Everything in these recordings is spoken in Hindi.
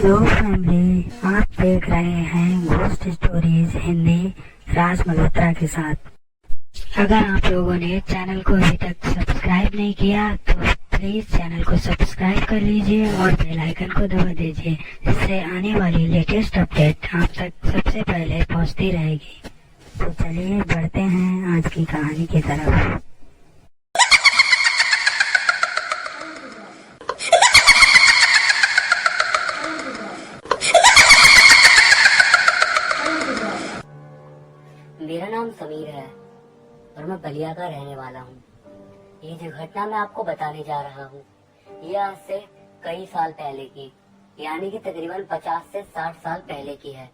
हेलो फैमिली, आप देख रहे हैं घोस्ट स्टोरीज हिंदी राज मल्होत्रा के साथ। अगर आप लोगों ने चैनल को अभी तक सब्सक्राइब नहीं किया तो प्लीज चैनल को सब्सक्राइब कर लीजिए और बेल आइकन को दबा दीजिए, जिससे आने वाली लेटेस्ट अपडेट आप तक सबसे पहले पहुंचती रहेगी। तो चलिए बढ़ते हैं आज की कहानी की तरफ। मेरा नाम समीर है और मैं बलिया का रहने वाला हूँ। ये जो घटना मैं आपको बताने जा रहा हूँ ये आज से कई साल पहले की, यानी कि तकरीबन 50 से 60 साल पहले की है।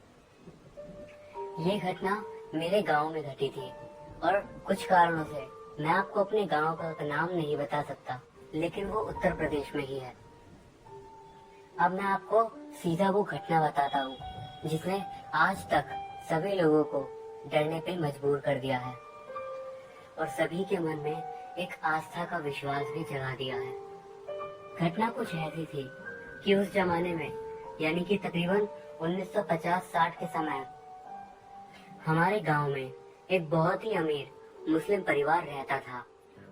ये घटना मेरे गांव में घटी थी और कुछ कारणों से मैं आपको अपने गांव का नाम नहीं बता सकता, लेकिन वो उत्तर प्रदेश में ही है। अब मैं आपको सीधा वो घटना बताता हूँ जिसने आज तक सभी लोगों को डरने पे मजबूर कर दिया है और सभी के मन में एक आस्था का विश्वास भी जगा दिया है। घटना कुछ ऐसी थी कि उस जमाने में, यानी कि तकरीबन 1950-60 के समय, हमारे गांव में एक बहुत ही अमीर मुस्लिम परिवार रहता था।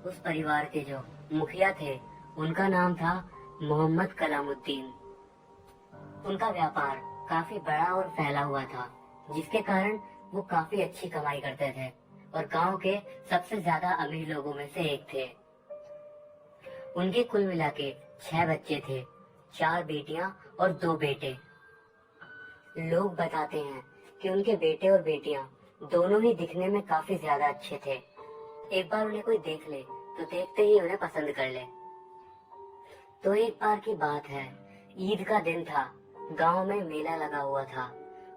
उस परिवार के जो मुखिया थे उनका नाम था मोहम्मद कलामुद्दीन। उनका व्यापार काफी बड़ा और फैला हुआ था, जिसके कारण वो काफी अच्छी कमाई करते थे और गांव के सबसे ज्यादा अमीर लोगों में से एक थे। उनके कुल मिला के 6 बच्चे थे, 4 बेटियां और 2 बेटे। लोग बताते हैं कि उनके बेटे और बेटियां दोनों ही दिखने में काफी ज्यादा अच्छे थे। एक बार उन्हें कोई देख ले तो देखते ही उन्हें पसंद कर ले। तो एक बार की बात है, ईद का दिन था, गांव में मेला लगा हुआ था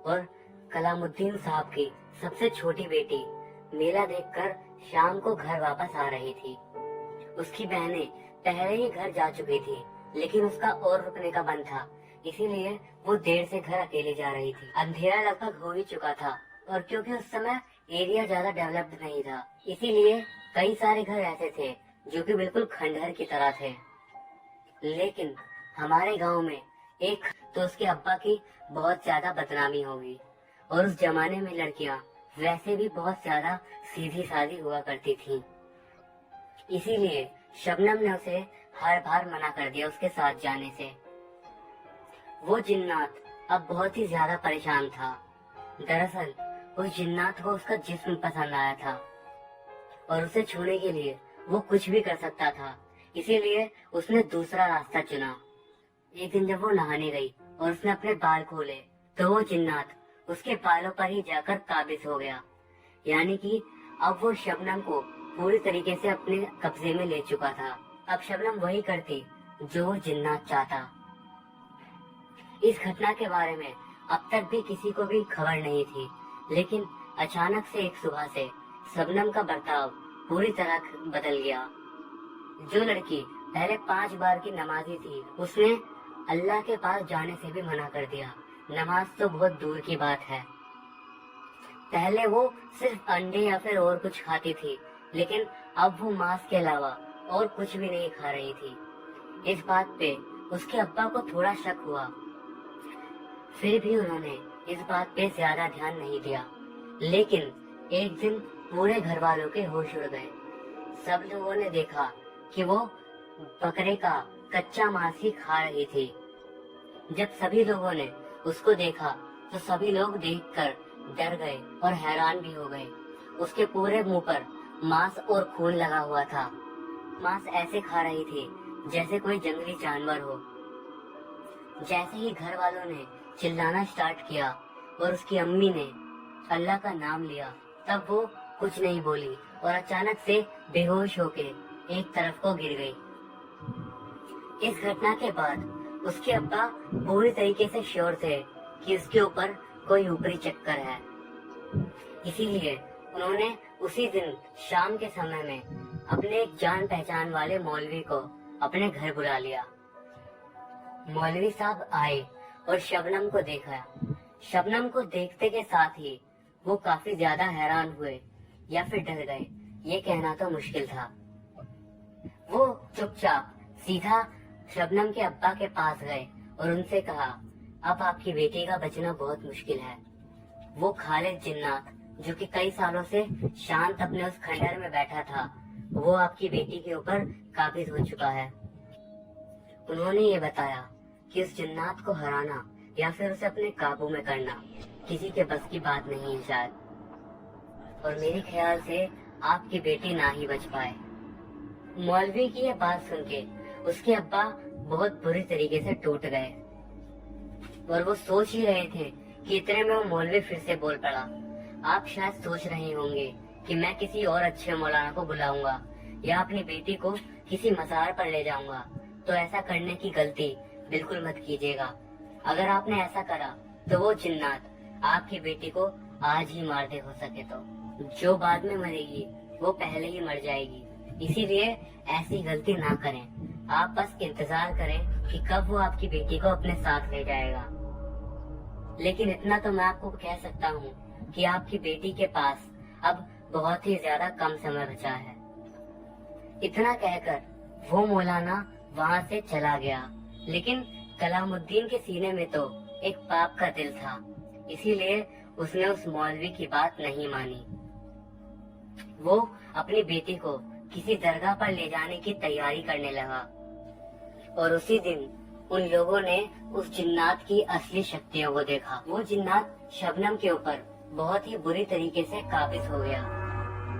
और कलामुद्दीन साहब की सबसे छोटी बेटी मेला देखकर शाम को घर वापस आ रही थी। उसकी बहनें पहले ही घर जा चुकी थी, लेकिन उसका और रुकने का मन था, इसीलिए वो देर से घर अकेले जा रही थी। अंधेरा लगभग हो ही चुका था और क्योंकि उस समय एरिया ज्यादा डेवलप्ड नहीं था, इसीलिए कई सारे घर ऐसे थे जो कि बिल्कुल खंडहर की तरह थे। लेकिन हमारे गाँव में एक तो उसके अब्बा की बहुत ज्यादा बदनामी होगी और उस जमाने में लड़कियां वैसे भी बहुत ज्यादा सीधी सादी हुआ करती थीं। इसीलिए शबनम ने उसे हर बार मना कर दिया उसके साथ जाने से। वो जिन्नात अब बहुत ही ज्यादा परेशान था। दरअसल उस जिन्नात को उसका जिस्म पसंद आया था और उसे छूने के लिए वो कुछ भी कर सकता था, इसीलिए उसने दूसरा रास्ता चुना। एक दिन जब वो नहाने गई और उसने अपने बाल खोले तो वो जिन्नात उसके बालों पर ही जाकर काबिज हो गया, यानी कि अब वो शबनम को पूरी तरीके से अपने कब्जे में ले चुका था। अब शबनम वही करती जो वो जिन्नात चाहता। इस घटना के बारे में अब तक भी किसी को भी खबर नहीं थी, लेकिन अचानक से एक सुबह से शबनम का बर्ताव पूरी तरह बदल गया। जो लड़की पहले 5 बार की नमाजी थी, उसने अल्लाह के पास जाने से भी मना कर दिया। नमाज तो बहुत दूर की बात है। पहले वो सिर्फ अंडे या फिर और कुछ खाती थी, लेकिन अब वो मांस के अलावा और कुछ भी नहीं खा रही थी। इस बात पे उसके अब्बा को थोड़ा शक हुआ, फिर भी उन्होंने इस बात पे ज्यादा ध्यान नहीं दिया। लेकिन एक दिन पूरे घर वालों के होश उड़ गए। सब लोगों ने देखा कि वो बकरे का कच्चा मांस ही खा रही थी। जब सभी लोगों ने उसको देखा तो सभी लोग देखकर डर गए और हैरान भी हो गए। उसके पूरे मुंह पर मांस और खून लगा हुआ था। मांस ऐसे खा रही थी जैसे कोई जंगली जानवर हो। जैसे ही घर वालों ने चिल्लाना स्टार्ट किया और उसकी अम्मी ने अल्लाह का नाम लिया, तब वो कुछ नहीं बोली और अचानक से बेहोश होके एक तरफ को गिर गई। इस घटना के बाद उसके अब्बा पूरी तरीके से श्योर थे कि उसके ऊपर कोई ऊपरी चक्कर है। इसीलिए उन्होंने उसी दिन शाम के समय में अपने एक जान पहचान वाले मौलवी को अपने घर बुला लिया। मौलवी साहब आए और शबनम को देखा। शबनम को देखते के साथ ही वो काफी ज्यादा हैरान हुए या फिर डर गए, ये कहना तो मुश्किल था। वो चुपचाप सीधा शबनम के अब्बा के पास गए और उनसे कहा अब आपकी बेटी का बचना बहुत मुश्किल है। वो खालिद जिन्नात, जो कि कई सालों से शांत अपने उस खंडहर में बैठा था, वो आपकी बेटी के ऊपर काबिज हो चुका है। उन्होंने ये बताया कि उस जिन्नात को हराना या फिर उसे अपने काबू में करना किसी के बस की बात नहीं है शायद, और मेरे ख्याल से आपकी बेटी ना ही बच पाए। मौलवी की यह बात सुन के उसके अब्बा बहुत बुरी तरीके से टूट गए, और वो सोच ही रहे थे कि इतने में वो मौलवी फिर से बोल पड़ा। आप शायद सोच रहे होंगे कि मैं किसी और अच्छे मौलाना को बुलाऊंगा या अपनी बेटी को किसी मज़ार पर ले जाऊंगा, तो ऐसा करने की गलती बिल्कुल मत कीजिएगा। अगर आपने ऐसा करा तो वो जिन्नात आपकी बेटी को आज ही मार दे, हो सके तो। जो बाद में मरेगी वो पहले ही मर जाएगी, इसीलिए ऐसी गलती ना करें। आप बस इंतजार करें कि कब वो आपकी बेटी को अपने साथ ले जाएगा। लेकिन इतना तो मैं आपको कह सकता हूँ कि आपकी बेटी के पास अब बहुत ही ज्यादा कम समय बचा है। इतना कहकर वो मौलाना वहाँ से चला गया, लेकिन कलामुद्दीन के सीने में तो एक पाप का दिल था, इसीलिए उसने उस मौलवी की बात नहीं मानी। वो अपनी बेटी को किसी दरगाह पर ले जाने की तैयारी करने लगा, और उसी दिन उन लोगों ने उस जिन्नात की असली शक्तियों को देखा। वो जिन्नात शबनम के ऊपर बहुत ही बुरी तरीके से काबिज हो गया।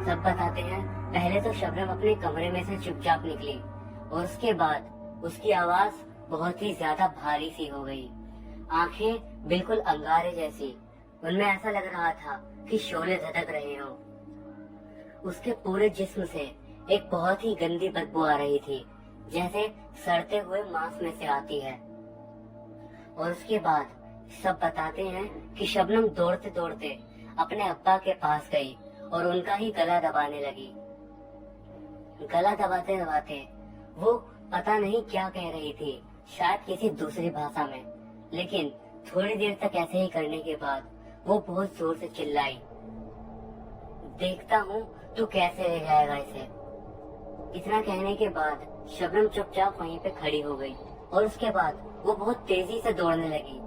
सब बताते हैं पहले तो शबनम अपने कमरे में से चुपचाप निकली, और उसके बाद उसकी आवाज बहुत ही ज्यादा भारी सी हो गई। आंखें बिल्कुल अंगारे जैसी, उनमें ऐसा लग रहा था कि शोले धधक रहे हो। उसके पूरे जिस्म से एक बहुत ही गंदी बदबू आ रही थी, जैसे सड़ते हुए मांस में से आती है। और उसके बाद सब बताते हैं कि शबनम दौड़ते दौड़ते अपने अब्बा के पास गई और उनका ही गला दबाने लगी। गला दबाते दबाते वो पता नहीं क्या कह रही थी, शायद किसी दूसरी भाषा में, लेकिन थोड़ी देर तक ऐसे ही करने के बाद वो बहुत जोर से चिल्लाई, देखता हूँ तू कैसे ले जाएगा इसे। इतना कहने के बाद शबनम चुपचाप वहीं पे खड़ी हो गई, और उसके बाद वो बहुत तेजी से दौड़ने लगी।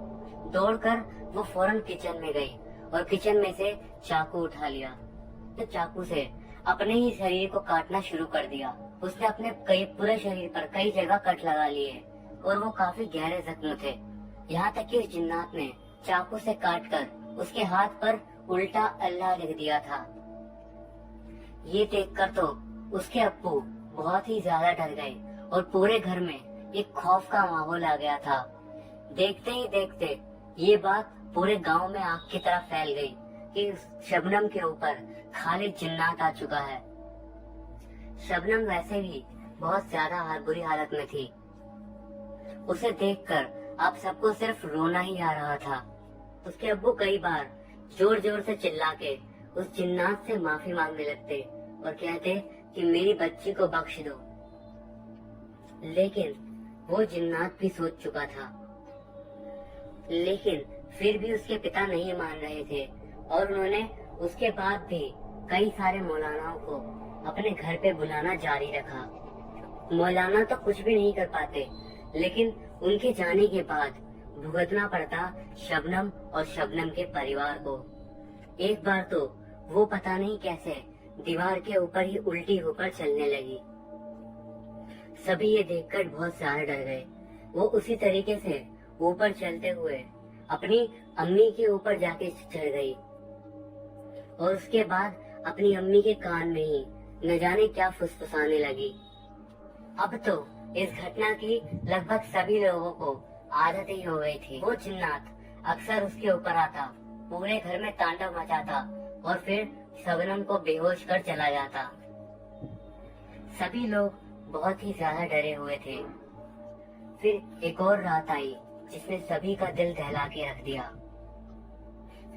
दौड़कर वो फौरन किचन में गई और किचन में से चाकू उठा लिया, तो चाकू से अपने ही शरीर को काटना शुरू कर दिया। उसने अपने पूरे शरीर पर कई जगह कट लगा लिए, और वो काफी गहरे जख्म थे। यहाँ तक कि उस जिन्नात ने चाकू से काटकर उसके हाथ पर उल्टा अल्लाह लिख दिया था। ये देखकर तो उसके अब्बू बहुत ही ज्यादा डर गए, और पूरे घर में एक खौफ का माहौल आ गया था। देखते ही देखते ये बात पूरे गांव में आग की तरह फैल गई कि शबनम के ऊपर खालिद जिन्नात आ चुका है। शबनम वैसे भी बहुत ज्यादा बुरी हालत में थी। उसे देखकर अब सबको सिर्फ रोना ही आ रहा था। उसके अब्बू कई बार जोर जोर से चिल्ला के उस जिन्नात से माफी मांगने लगते और कहते कि मेरी बच्ची को बख्श दो, लेकिन वो जिन्नात भी सोच चुका था। लेकिन फिर भी उसके पिता नहीं मान रहे थे, और उन्होंने उसके बाद भी कई सारे मौलानाओं को अपने घर पे बुलाना जारी रखा। मौलाना तो कुछ भी नहीं कर पाते, लेकिन उनके जाने के बाद भुगतना पड़ता शबनम और शबनम के परिवार को। एक बार तो वो पता नहीं कैसे दीवार के ऊपर ही उल्टी होकर चलने लगी। सभी ये देखकर बहुत सारे डर गए। वो उसी तरीके से ऊपर चलते हुए अपनी अम्मी के ऊपर जाके चढ़ गई, और उसके बाद अपनी अम्मी के कान में ही न जाने क्या फुसफुसाने लगी। अब तो इस घटना की लगभग सभी लोगों को आदत ही हो गई थी। वो जिन्नात अक्सर उसके ऊपर आता, पूरे घर में तांडव मचाता और फिर शबनम को बेहोश कर चला जाता। सभी लोग बहुत ही ज्यादा डरे हुए थे। फिर एक और रात आई जिसने सभी का दिल दहला के रख दिया।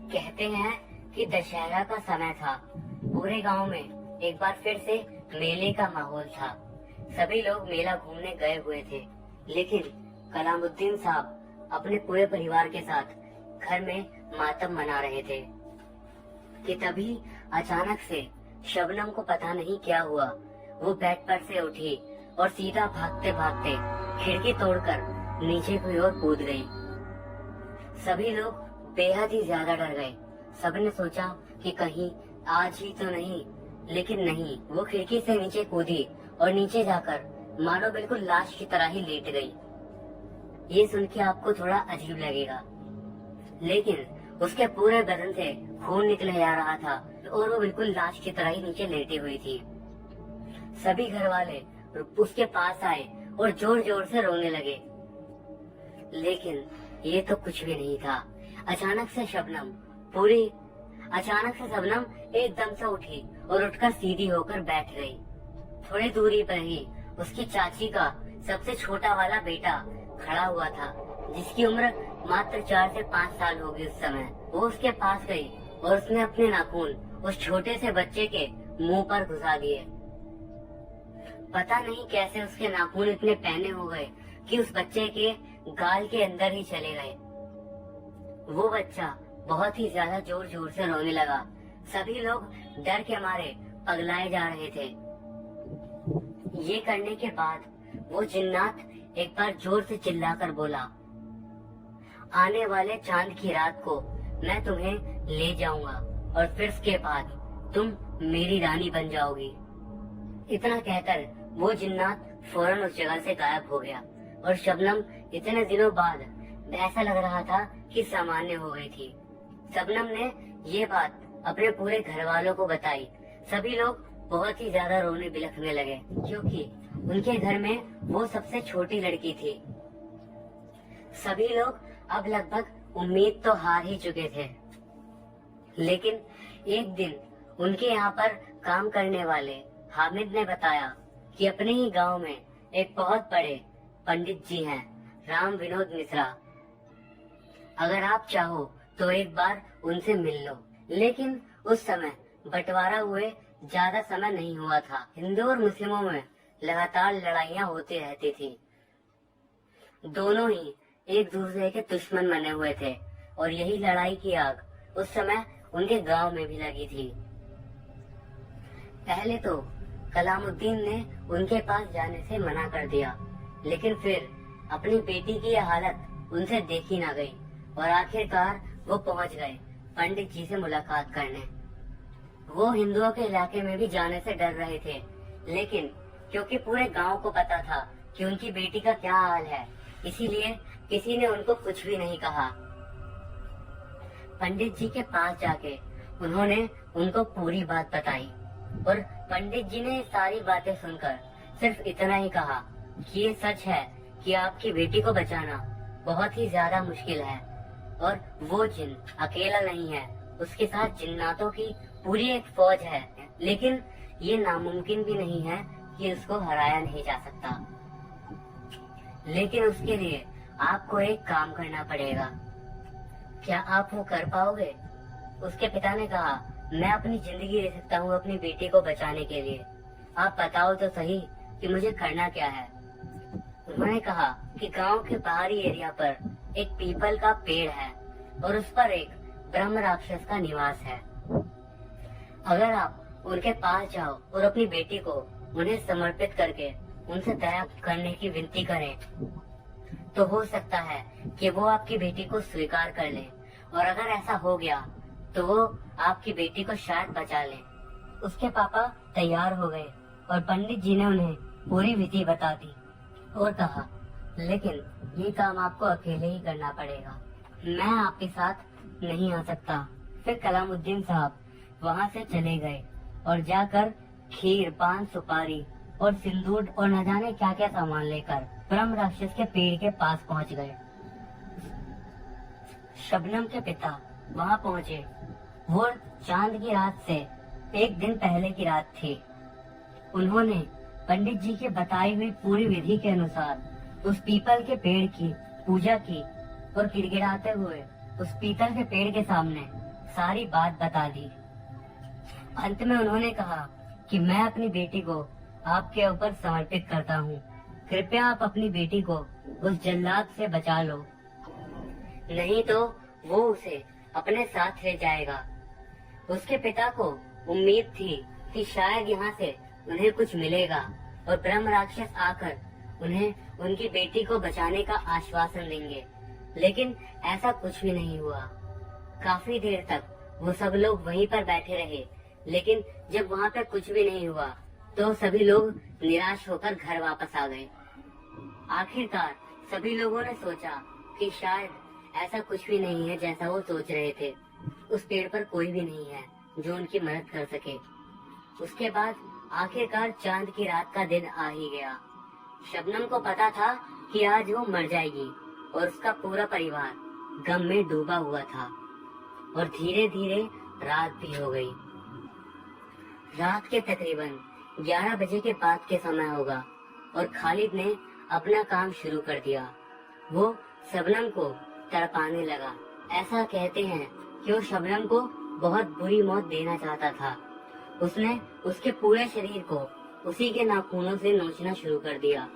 कहते हैं कि दशहरा का समय था। पूरे गांव में एक बार फिर से मेले का माहौल था। सभी लोग मेला घूमने गए हुए थे, लेकिन कलामुद्दीन साहब अपने पूरे परिवार के साथ घर में मातम मना रहे थे कि तभी अचानक से शबनम को पता नहीं क्या हुआ, वो बेड पर से उठी और सीधा भागते भागते खिड़की तोड़कर नीचे की ओर कूद गई। सभी लोग बेहद ही ज्यादा डर गए। सबने सोचा कि कहीं आज ही तो नहीं, लेकिन नहीं, वो खिड़की से नीचे कूदी और नीचे जाकर मानो बिल्कुल लाश की तरह ही लेट गई। ये सुन के आपको थोड़ा अजीब लगेगा, लेकिन उसके पूरे बदन से खून निकले जा रहा था और वो बिल्कुल लाश की तरह ही नीचे लेटी हुई थी। सभी घर वाले उसके पास आए और जोर जोर से रोने लगे, लेकिन ये तो कुछ भी नहीं था। अचानक से शबनम एकदम से उठी और उठकर सीधी होकर बैठ गई। थोड़ी दूरी पर ही उसकी चाची का सबसे छोटा वाला बेटा खड़ा हुआ था, जिसकी उम्र मात्र 4 से 5 साल होगी उस समय। वो उसके पास गई और उसने अपने नाखून उस छोटे से बच्चे के मुंह पर घुसा दिए। पता नहीं कैसे उसके नाखून इतने पैने हो गए कि उस बच्चे के गाल के अंदर ही चले गए। वो बच्चा बहुत ही ज्यादा जोर जोर से रोने लगा। सभी लोग डर के मारे पगलाए जा रहे थे। ये करने के बाद वो जिन्नात एक बार जोर से चिल्लाकर बोला, आने वाले चांद की रात को मैं तुम्हें ले जाऊंगा और फिर उसके बाद तुम मेरी रानी बन जाओगी। इतना कहकर वो जिन्नात फौरन उस जगह से गायब हो गया और शबनम इतने दिनों बाद ऐसा लग रहा था कि सामान्य हो गई थी। शबनम ने ये बात अपने पूरे घर वालों को बताई। सभी लोग बहुत ही ज्यादा रोने बिलखने लगे, क्योंकि उनके घर में वो सबसे छोटी लड़की थी। सभी लोग अब लगभग उम्मीद तो हार ही चुके थे, लेकिन एक दिन उनके यहाँ पर काम करने वाले हामिद ने बताया कि अपने ही गांव में एक बहुत बड़े पंडित जी हैं, राम विनोद मिश्रा। अगर आप चाहो तो एक बार उनसे मिल लो। लेकिन उस समय बंटवारा हुए ज्यादा समय नहीं हुआ था। हिंदू और मुस्लिमों में लगातार लड़ाइयाँ होती रहती थी। दोनों ही एक दूसरे के दुश्मन बने हुए थे और यही लड़ाई की आग उस समय उनके गांव में भी लगी थी। पहले तो कलामुद्दीन ने उनके पास जाने से मना कर दिया, लेकिन फिर अपनी बेटी की यह हालत उनसे देखी ना गई और आखिरकार वो पहुंच गए पंडित जी से मुलाकात करने। वो हिंदुओं के इलाके में भी जाने से डर रहे थे, लेकिन क्योंकि पूरे गांव को पता था कि उनकी बेटी का क्या हाल है, इसीलिए किसी ने उनको कुछ भी नहीं कहा। पंडित जी के पास जाके उन्होंने उनको पूरी बात बताई और पंडित जी ने सारी बातें सुनकर सिर्फ इतना ही कहा कि ये सच है कि आपकी बेटी को बचाना बहुत ही ज्यादा मुश्किल है और वो जिन अकेला नहीं है, उसके साथ जिन्नातों की पूरी एक फौज है, लेकिन ये नामुमकिन भी नहीं है कि उसको हराया नहीं जा सकता। लेकिन उसके लिए आपको एक काम करना पड़ेगा। क्या आप वो कर पाओगे? उसके पिता ने कहा, मैं अपनी जिंदगी दे सकता हूँ अपनी बेटी को बचाने के लिए। आप बताओ तो सही कि मुझे करना क्या है। उन्होंने कहा कि गांव के बाहरी एरिया पर एक पीपल का पेड़ है और उस पर एक ब्रह्म राक्षस का निवास है। अगर आप उनके पास जाओ और अपनी बेटी को उन्हें समर्पित करके उनसे दया करने की विनती करें, तो हो सकता है कि वो आपकी बेटी को स्वीकार कर ले, और अगर ऐसा हो गया तो वो आपकी बेटी को शायद बचा ले। उसके पापा तैयार हो गए और पंडित जी ने उन्हें पूरी विधि बता दी और कहा, लेकिन ये काम आपको अकेले ही करना पड़ेगा, मैं आपके साथ नहीं आ सकता। फिर कलामुद्दीन साहब वहाँ से चले गए और जाकर खीर, पान, सुपारी और सिंदूर और न जाने क्या क्या सामान लेकर ब्रह्म राक्षस के पेड़ के पास पहुँच गए। शबनम के पिता वहाँ पहुँचे। वो चांद की रात से एक दिन पहले की रात थी। उन्होंने पंडित जी के बताई हुई पूरी विधि के अनुसार उस पीपल के पेड़ की पूजा की और गिड़गिड़ाते हुए उस पीपल के पेड़ के सामने सारी बात बता दी। अंत में उन्होंने कहा कि मैं अपनी बेटी को आपके ऊपर समर्पित करता हूँ। कृपया आप अपनी बेटी को उस जल्लाद से बचा लो, नहीं तो वो उसे अपने साथ ले जाएगा। उसके पिता को उम्मीद थी कि शायद यहाँ से उन्हें कुछ मिलेगा और ब्रह्म राक्षस आकर उन्हें उनकी बेटी को बचाने का आश्वासन देंगे, लेकिन ऐसा कुछ भी नहीं हुआ। काफी देर तक वो सब लोग वहीं पर बैठे रहे, लेकिन जब वहाँ पे कुछ भी नहीं हुआ तो सभी लोग निराश होकर घर वापस आ गए। आखिरकार सभी लोगों ने सोचा कि शायद ऐसा कुछ भी नहीं है जैसा वो सोच रहे थे। उस पेड़ पर कोई भी नहीं है जो उनकी मदद कर सके। उसके बाद आखिरकार चांद की रात का दिन आ ही गया। शबनम को पता था कि आज वो मर जाएगी और उसका पूरा परिवार गम में डूबा हुआ था। और धीरे धीरे रात भी हो गई। रात के तकरीबन 11 बजे के बाद के समय होगा और खालिद ने अपना काम शुरू कर दिया। वो शबनम को तड़पाने लगा। ऐसा कहते हैं कि वो शबनम को बहुत बुरी मौत देना चाहता था। उसने उसके पूरे शरीर को उसी के नाखूनों से नोचना शुरू कर दिया।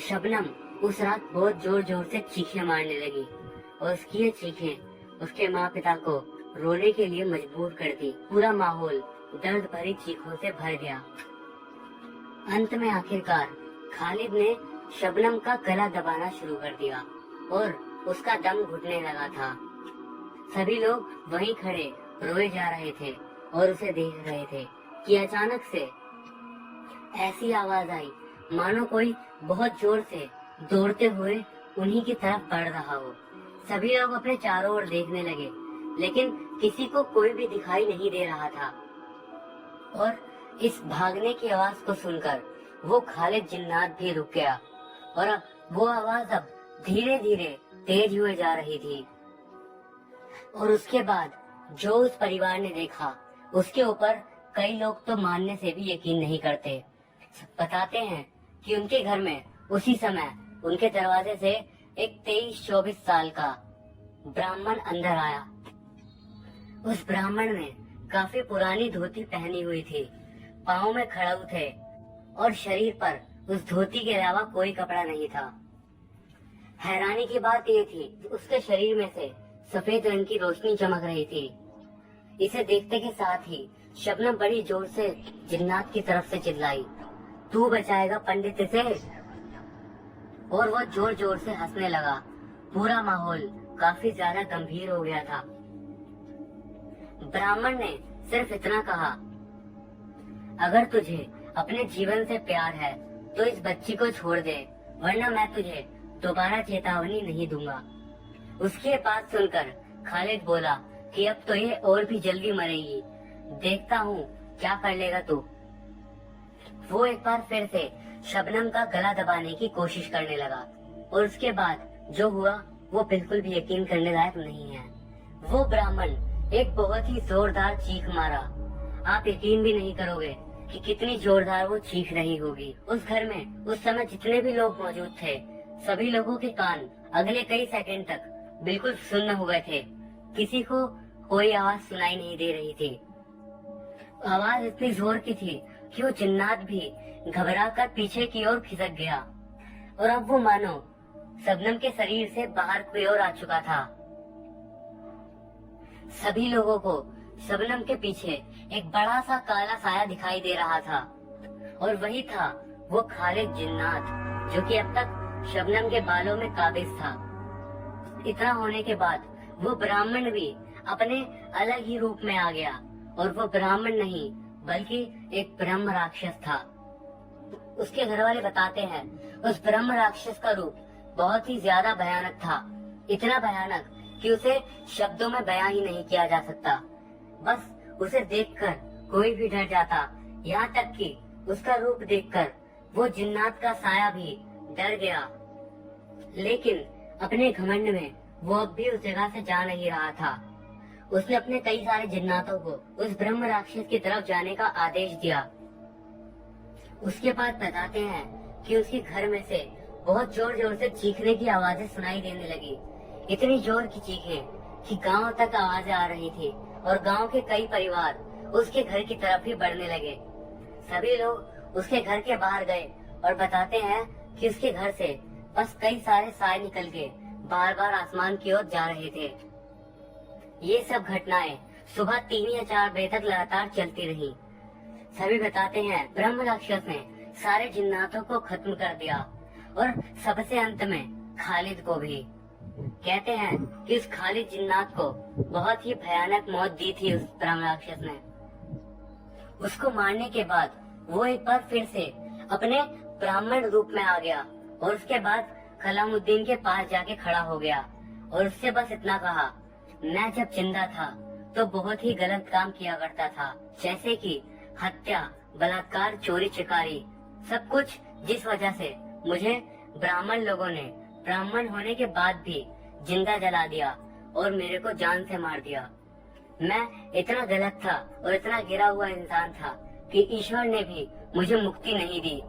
शबनम उस रात बहुत जोर जोर से चीखें मारने लगी और उसकी ये चीखें उसके माँ पिता को रोने के लिए मजबूर कर दी। पूरा माहौल दर्द भरी चीखों से भर गया। अंत में आखिरकार खालिद ने शबनम का गला दबाना शुरू कर दिया और उसका दम घुटने लगा था। सभी लोग वहीं खड़े रोए जा रहे थे और उसे देख रहे थे कि अचानक से ऐसी आवाज आई मानो कोई बहुत जोर से दौड़ते हुए उन्हीं की तरफ बढ़ रहा हो। सभी लोग अपने चारों ओर देखने लगे, लेकिन किसी को कोई भी दिखाई नहीं दे रहा था। और इस भागने की आवाज को सुनकर वो खालिद जिन्नात भी रुक गया और अब वो आवाज अब धीरे धीरे तेज हुए जा रही थी। और उसके बाद जो उस परिवार ने देखा उसके ऊपर कई लोग तो मानने से भी यकीन नहीं करते। बताते हैं कि उनके घर में उसी समय उनके दरवाजे से एक 23-24 साल का ब्राह्मण अंदर आया। उस ब्राह्मण ने काफी पुरानी धोती पहनी हुई थी, पाँव में खड़ाऊ थे और शरीर पर उस धोती के अलावा कोई कपड़ा नहीं था। हैरानी की बात ये थी कि उसके शरीर में से सफेद रंग की रोशनी चमक रही थी। इसे देखते के साथ ही शबनम बड़ी जोर से जिन्नात की तरफ से चिल्लाई, तू बचाएगा पंडित से? और वो जोर जोर से हंसने लगा। पूरा माहौल काफी ज्यादा गंभीर हो गया था। ब्राह्मण ने सिर्फ इतना कहा, अगर तुझे अपने जीवन से प्यार है तो इस बच्ची को छोड़ दे, वरना मैं तुझे दोबारा चेतावनी नहीं दूंगा। उसकी बात सुनकर खालिद बोला कि अब तो ये और भी जल्दी मरेगी, देखता हूँ क्या कर लेगा तू। वो एक बार फिर से शबनम का गला दबाने की कोशिश करने लगा और उसके बाद जो हुआ वो बिल्कुल भी यकीन करने लायक नहीं है। वो ब्राह्मण एक बहुत ही जोरदार चीख मारा। आप यकीन भी नहीं करोगे कि कितनी जोरदार वो चीख रही होगी। उस घर में उस समय जितने भी लोग मौजूद थे, सभी लोगों के कान अगले कई सेकंड तक बिल्कुल सुन्न हो गए थे। किसी को कोई आवाज सुनाई नहीं दे रही थी। आवाज इतनी जोर की थी कि वो जिन्नात भी घबराकर पीछे की ओर खिसक गया और अब वो मानो शबनम के शरीर से बाहर की ओर आ चुका था। सभी लोगों को शबनम के पीछे एक बड़ा सा काला साया दिखाई दे रहा था और वही था वो खालिद जिन्नात, जो कि अब तक शबनम के बालों में काबिज था। इतना होने के बाद वो ब्राह्मण भी अपने अलग ही रूप में आ गया और वो ब्राह्मण नहीं बल्कि एक ब्रह्म राक्षस था। उसके घर वाले बताते हैं उस ब्रह्म राक्षस का रूप बहुत ही ज्यादा भयानक था, इतना भयानक कि उसे शब्दों में बयां ही नहीं किया जा सकता। बस उसे देखकर कोई भी डर जाता, यहाँ तक कि उसका रूप देखकर वो जिन्नात का साया भी डर गया। लेकिन अपने घमंड में वो अब भी उस जगह से जा नहीं रहा था। उसने अपने कई सारे जिन्नातों को उस ब्रह्म राक्षस की तरफ जाने का आदेश दिया। उसके बाद बताते हैं कि उसके घर में से बहुत जोर जोर से चीखने की आवाजें सुनाई देने लगी। इतनी जोर की चीखें कि गांव तक आवाजें आ रही थी और गांव के कई परिवार उसके घर की तरफ ही बढ़ने लगे। सभी लोग उसके घर के बाहर गए और बताते हैं कि उसके घर से बस कई सारे साए निकल के बार बार आसमान की ओर जा रहे थे। ये सब घटनाएं सुबह 3 या 4 बजे तक लगातार चलती रही। सभी बताते हैं ब्रह्म राक्षस ने सारे जिन्नातों को खत्म कर दिया और सबसे अंत में खालिद को भी। कहते हैं कि उस खालिद जिन्नात को बहुत ही भयानक मौत दी थी उस ब्रह्म राक्षस ने। उसको मारने के बाद वो एक बार फिर से अपने ब्राह्मण रूप में आ गया और उसके बाद कलामुद्दीन के पास जाके खड़ा हो गया और उससे बस इतना कहा, मैं जब जिंदा था तो बहुत ही गलत काम किया करता था, जैसे कि हत्या, बलात्कार, चोरी चिकारी, सब कुछ जिस वजह से मुझे ब्राह्मण लोगों ने ब्राह्मण होने के बाद भी जिंदा जला दिया और मेरे को जान से मार दिया। मैं इतना गलत था और इतना गिरा हुआ इंसान था कि ईश्वर ने भी मुझे मुक्ति नहीं दी,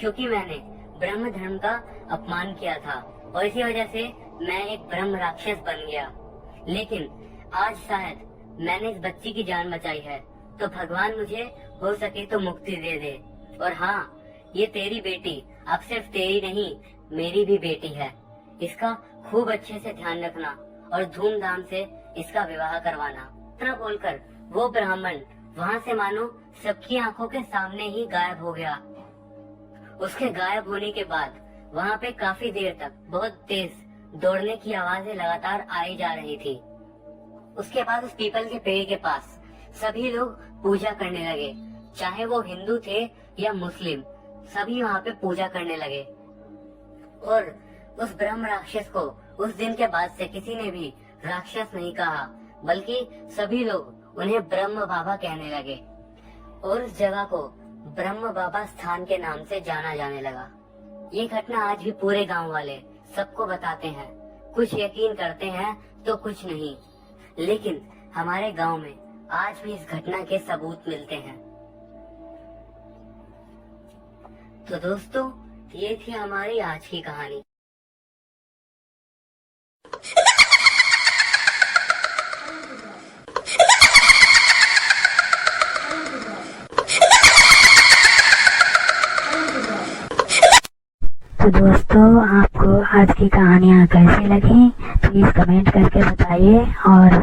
क्योंकि मैंने ब्रह्म धर्म का अपमान किया था और इसी वजह से मैं एक ब्रह्म राक्षस बन गया। लेकिन आज शायद मैंने इस बच्ची की जान बचाई है, तो भगवान मुझे हो सके तो मुक्ति दे दे। और हाँ, ये तेरी बेटी अब सिर्फ तेरी नहीं, मेरी भी बेटी है। इसका खूब अच्छे से ध्यान रखना और धूमधाम से इसका विवाह करवाना। इतना बोलकर वो ब्राह्मण वहाँ से मानो सबकी आंखों के सामने ही गायब हो गया। उसके गायब होने के बाद वहाँ पे काफी देर तक बहुत तेज दौड़ने की आवाजें लगातार आई जा रही थी। उसके बाद उस पीपल के पेड़ के पास सभी लोग पूजा करने लगे, चाहे वो हिंदू थे या मुस्लिम, सभी वहाँ पे पूजा करने लगे। और उस ब्रह्म राक्षस को उस दिन के बाद से किसी ने भी राक्षस नहीं कहा, बल्कि सभी लोग उन्हें ब्रह्म बाबा कहने लगे और उस जगह को ब्रह्म बाबा स्थान के नाम से जाना जाने लगा। ये घटना आज भी पूरे गांव वाले सबको बताते हैं। कुछ यकीन करते हैं तो कुछ नहीं, लेकिन हमारे गांव में आज भी इस घटना के सबूत मिलते हैं। तो दोस्तों, ये थी हमारी आज की कहानी। तो दोस्तों, आपको आज की कहानियाँ कैसी लगी प्लीज कमेंट करके बताइए और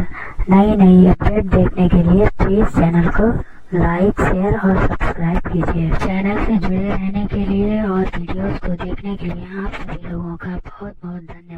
नई नई अपडेट देखने के लिए प्लीज चैनल को लाइक, शेयर और सब्सक्राइब कीजिए। चैनल से जुड़े रहने के लिए और वीडियोस को देखने के लिए आप सभी लोगों का बहुत बहुत धन्यवाद।